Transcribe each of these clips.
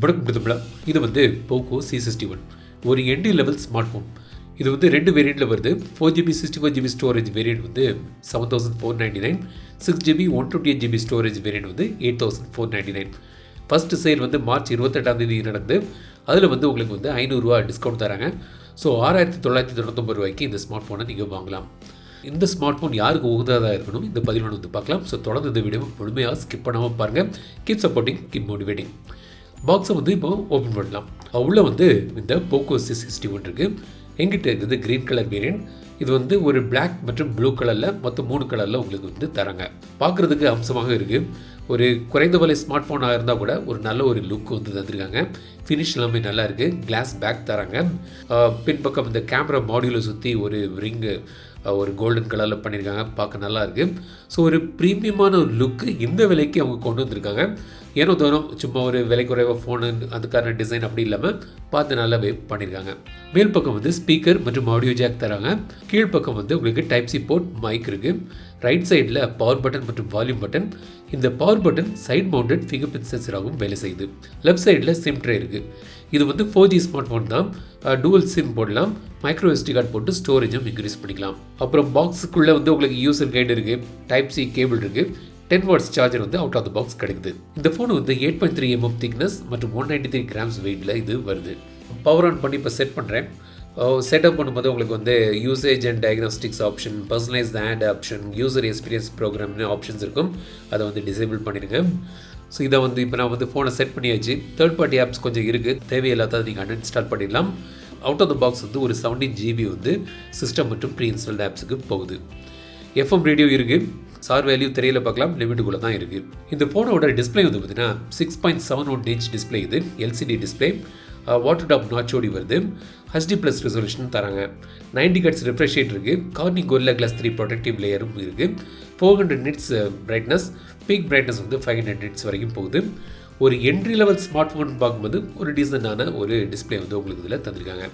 வணக்கம் பிரதமலா. இது வந்து போக்கோ C61 ஒரு என்ட்ரி லெவல் ஸ்மார்ட் ஃபோன். இது வந்து 2 வேரியண்ட்டில் வருது. 4GB 64GB ஸ்டோரேஜ் வேரியண்ட் வந்து 7499, 6GB 128GB ஸ்டோரேஜ் வேரியண்ட் வந்து 8499. ஃபர்ஸ்ட் சேல் வந்து மார்ச் 28 நடந்து அதில் வந்து உங்களுக்கு வந்து ₹500 டிஸ்கவுண்ட் தராங்க. ஸோ ₹6999 இந்த ஸ்மார்ட் ஃபோனை நீங்கள் வாங்கலாம். இந்த ஸ்மார்ட் ஃபோன் யாருக்கு உகந்ததாக இருக்கணும் இந்த பதிவில் வந்து பார்க்கலாம். ஸோ தொடர்ந்து இந்த வீடியோ முழுமையாக ஸ்கிப் பண்ணாமல் பாருங்கள். Keep supporting, keep motivating. பாக்ஸை வந்து இப்போ ஓப்பன் பண்ணலாம். உள்ளே வந்து இந்த போக்கோ C61 இருக்குது. எங்கிட்ட இருக்குது க்ரீன் கலர் வேரியண்ட். இது வந்து ஒரு பிளாக் மற்றும் ப்ளூ கலரில் மொத்தம் 3 கலரில் உங்களுக்கு வந்து தராங்க. பார்க்குறதுக்கு அம்சமாக இருக்குது. ஒரு குறைந்த விலை ஸ்மார்ட் ஃபோனாக இருந்தால் கூட ஒரு நல்ல ஒரு லுக் வந்து தந்துருக்காங்க. ஃபினிஷ் எல்லாமே நல்லா இருக்குது. கிளாஸ் பேக் தராங்க. பின்பக்கம் இந்த கேமரா மாடியூலை சுற்றி ஒரு ரிங்கு ஒரு கோல்டன் கலரில் பண்ணியிருக்காங்க. பார்க்க நல்லா இருக்குது. ஸோ ஒரு ப்ரீமியமான ஒரு லுக்கு இந்த விலைக்கு அவங்க கொண்டு வந்திருக்காங்க. ஏனோ தோறும் சும்மா ஒரு விலை குறைவாக ஃபோனு அதுக்கான டிசைன் அப்படி இல்லாமல் பார்த்து நல்லாவே பண்ணியிருக்காங்க. மேல் பக்கம் வந்து ஸ்பீக்கர் மற்றும் ஆடியோ ஜாக் தராங்க. கீழ்ப்பக்கம் வந்து உங்களுக்கு டைப் சி போர்ட் மைக் இருக்குது. ரைட் சைடில் பவர் பட்டன் மற்றும் வால்யூம் பட்டன். இந்த power button side mounted finger print சென்சராகவும் வேலை செய்யுது. லெஃப்ட் சைடில் சிம் ட்ரே இருக்குது. இது வந்து 4G ஸ்மார்ட் ஃபோன் தான். டூவல் சிம் போடலாம். மைக்ரோ SD கார்டு போட்டு ஸ்டோரேஜும் இன்க்ரீஸ் பண்ணிக்கலாம். அப்புறம் பாக்ஸுக்குள்ளே வந்து உங்களுக்கு யூசர் கைடு இருக்குது. டைப் சி கேபிள் இருக்குது. 10 வாட்ஸ் சார்ஜர் வந்து அவுட் ஆஃப் த பாக்ஸ் கிடைக்குது. இந்த ஃபோன் வந்து 8.3 mm திக்னஸ் மற்றும் 193 கிராம்ஸ் வெயிட்டில் இது வருது. பவர் ஆன் பண்ணி இப்போ செட் பண்ணுறேன். செட்டப் பண்ணும்போது உங்களுக்கு வந்து usage and diagnostics option, personalise ad option, user experience ப்ரோக்ராம்னு ஆப்ஷன்ஸ் இருக்கும். அதை வந்து டிசேபிள் பண்ணிடுங்க. ஸோ இதை வந்து இப்போ நான் வந்து ஃபோனை செட் பண்ணியாச்சு. தேர்ட் பார்ட்டி ஆப்ஸ் கொஞ்சம் இருக்குது. தேவையில்லாத நீங்கள் அன்இன்ஸ்டால் பண்ணிடலாம். அவுட் ஆஃப் த பாக்ஸ் வந்து ஒரு 17GB வந்து சிஸ்டம் மற்றும் ப்ரீ இன்ஸ்டால்ட் ஆப்ஸுக்கு போகுது. FM ரேடியோ இருக்குது. சார் வேல்யூ திரையில் பார்க்கலாம். லிமிட்டுக்குள்ளே தான் இருக்குது. இந்த ஃபோனோட டிஸ்பிளே வந்து பார்த்தீங்கன்னா 6.71 inch டிஸ்பிளே. இது LCD டிஸ்பிளே. வாட்டர் டாப் நாச்சோடி வருது. HD+ ரெசல்யூஷன் தராங்க. 90 Hz ரிஃப்ரெஷ் ரேட் இருக்குது. கார்னிங் கோரில்லா கிளாஸ் 3 ப்ரொடெக்டிவ் லேயரும் இருக்குது. 400 nits பிரைட்னஸ். பீக் பிரைட்னஸ் வந்து 500 nits வரைக்கும் போகுது. ஒரு என்ட்ரி லெவல் ஸ்மார்ட் ஃபோன் பார்க்கும்போது ஒரு டீசெண்டான ஒரு டிஸ்பிளே வந்து உங்களுக்கு இதில் தந்திருக்காங்க.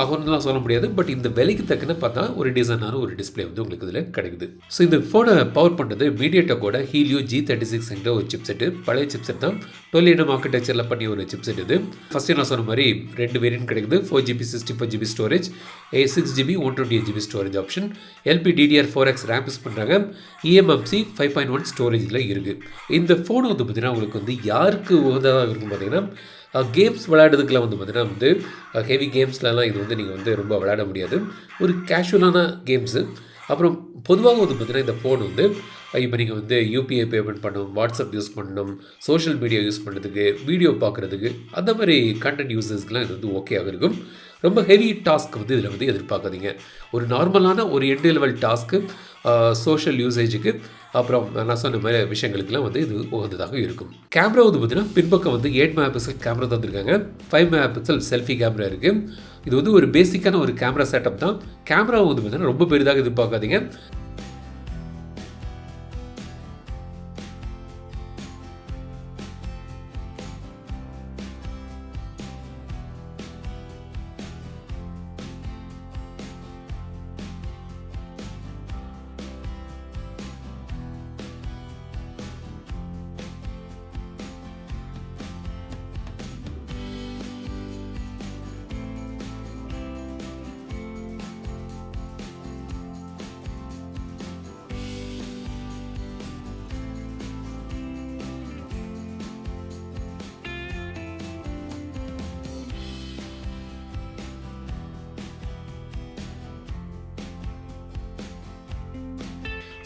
ஆகும்னுலாம் சொல்ல முடியாது. பட் இந்த விலைக்கு தக்கன பார்த்தா ஒரு டீசெண்டான ஒரு டிஸ்பிளே வந்து உங்களுக்கு இதில் கிடைக்குது. ஸோ இந்த ஃபோனை பவர் பண்ணுறது மீடியாடெக்கோட ஹீலியோ G36 என்ற ஒரு சிப்செட்டு. பழைய சிப்செட் தான். 12nm ஆர்கிடெக்சரில் பண்ணி ஒரு சிப்செட் இது. ஃபஸ்ட்டு நான் சொன்ன மாதிரி 2 வேரியன்ட் கிடைக்குது. 4GB 64GB storage, 6GB 128GB storage option. LPDDR4X RAM use பண்ணுறாங்க. eMMC 5.1 ஸ்டோரேஜில் இருக்குது. இந்த ஃபோனை வந்து பார்த்தீங்கன்னா உங்களுக்கு வந்து யாருக்கு உகந்ததாக இருக்கும் பார்த்தீங்கன்னா கேம்ஸ் விளையாடுறதுக்குலாம் வந்து பார்த்தீங்கன்னா வந்து ஹெவி கேம்ஸ்லாம் இது வந்து நீங்கள் வந்து ரொம்ப விளையாட முடியாது. ஒரு கேஷுவலான கேம்ஸு. அப்புறம் பொதுவாக வந்து பார்த்தீங்கன்னா இந்த ஃபோன் வந்து இப்போ நீங்கள் வந்து UPI பேமெண்ட் பண்ணணும், வாட்ஸ்அப் யூஸ் பண்ணணும், சோஷியல் மீடியா யூஸ் பண்ணுறதுக்கு, வீடியோ பார்க்குறதுக்கு, அந்த மாதிரி கண்டென்ட் யூசர்ஸ்க்குலாம் இது வந்து ஓகேயாக இருக்கும். ரொம்ப ஹெவி டாஸ்க் வந்து இதில் வந்து எதிர்பார்க்காதீங்க. ஒரு நார்மலான ஒரு என்ட்ரி லெவல் டாஸ்க்கு, சோஷியல் யூசேஜுக்கு, அப்புறம் நான் சொன்ன மாதிரி விஷயங்களுக்குலாம் வந்து இது உகந்ததாக இருக்கும். கேமரா வந்து பார்த்தீங்கன்னா பின்பக்கம் வந்து 8 MP கேமரா தந்துருக்காங்க. 5 MP செல்ஃபி கேமரா இருக்குது. இது வந்து ஒரு பேசிக்கான ஒரு கேமரா செட்டப் தான். கேமரா வந்து பார்த்தீங்கன்னா ரொம்ப பெரிதாக எதிர்பார்க்காதீங்க.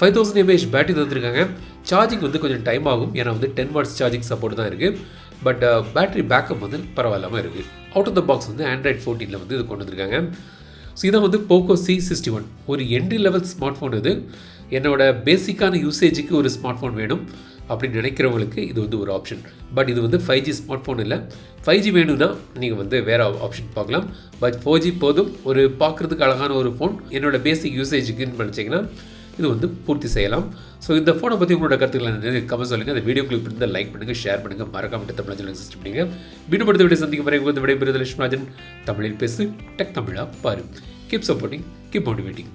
$5000 பேட்டரி தந்துருக்காங்க. சார்ஜிங் வந்து கொஞ்சம் டைம் ஆகும். ஏன்னா வந்து 10 வாட்ஸ் சார்ஜிங் சப்போர்ட் தான் இருக்குது. பட் பேட்டரி பேக்கப் வந்து பரவாயில்லாமல் இருக்குது. அவுட் ஆஃப் த பாக்ஸ் வந்து Android 14 வந்து இது கொண்டு வந்திருக்காங்க. ஸோ இதான் வந்து போக்கோ C61 ஒரு என்ட்ரி லெவல் ஸ்மார்ட் ஃபோன். இது என்னோட பேசிக்கான யூசேஜுக்கு ஒரு ஸ்மார்ட் ஃபோன் வேணும் அப்படின்னு நினைக்கிறவங்களுக்கு இது வந்து ஒரு ஆப்ஷன். பட் இது வந்து 5G ஸ்மார்ட் ஃபோன் இல்லை. 5G வேணும்னா நீங்கள் வந்து வேறு ஆப்ஷன் பார்க்கலாம். பட் 4G போதும். ஒரு பார்க்குறதுக்கு அழகான ஒரு ஃபோன் என்னோட பேசிக் யூசேஜுக்குன்னு நினச்சிங்கன்னா இது வந்து பூர்த்தி செய்யலாம். ஸோ இந்த ஃபோனை பற்றி உங்களோட கருத்துக்களை கமெண்ட் சொல்லுங்கள். அந்த வீடியோ கிளிக் பண்ணி லைக் பண்ணுங்கள், ஷேர் பண்ணுங்கள், மறக்காம தமிழ் சேனல் சப்ஸ்கிரைப் பண்ணுங்கள். வீடியோ படுத்த விட சந்திக்கும் வரை விடைபெறுதல் லட்சுமராஜன். தமிழில் பேசு, டெக் தமிழா பாரு. Keep supporting, keep motivating.